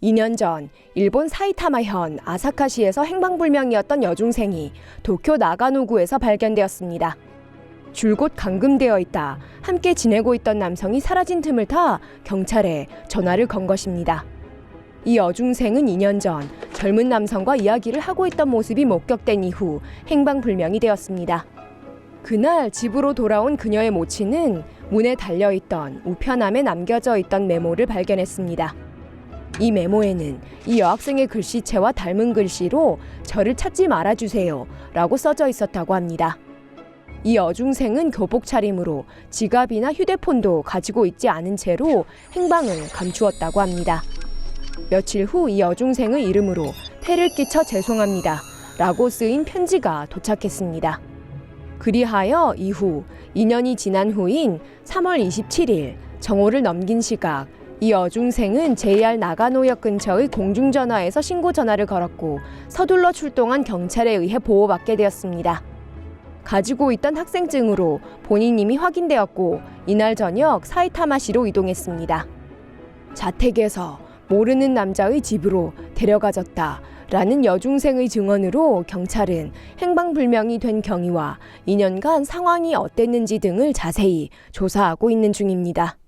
2년 전 일본 사이타마현 아사카시에서 행방불명이었던 여중생이 도쿄 나가노구에서 발견되었습니다. 줄곧 감금되어 있다 함께 지내고 있던 남성이 사라진 틈을 타 경찰에 전화를 건 것입니다. 이 여중생은 2년 전 젊은 남성과 이야기를 하고 있던 모습이 목격된 이후 행방불명이 되었습니다. 그날 집으로 돌아온 그녀의 모친은 문에 달려있던 우편함에 남겨져 있던 메모를 발견했습니다. 이 메모에는 이 여학생의 글씨체와 닮은 글씨로 "저를 찾지 말아주세요" 라고 써져 있었다고 합니다. 이 여중생은 교복 차림으로 지갑이나 휴대폰도 가지고 있지 않은 채로 행방을 감추었다고 합니다. 며칠 후 이 여중생의 이름으로 "태를 끼쳐 죄송합니다" 라고 쓰인 편지가 도착했습니다. 그리하여 이후 2년이 지난 후인 3월 27일 정오를 넘긴 시각 이 여중생은 JR 나가노역 근처의 공중전화에서 신고 전화를 걸었고 서둘러 출동한 경찰에 의해 보호받게 되었습니다. 가지고 있던 학생증으로 본인 이미 확인되었고 이날 저녁 사이타마시로 이동했습니다. 자택에서 모르는 남자의 집으로 데려가졌다 라는 여중생의 증언으로 경찰은 행방불명이 된 경위와 2년간 상황이 어땠는지 등을 자세히 조사하고 있는 중입니다.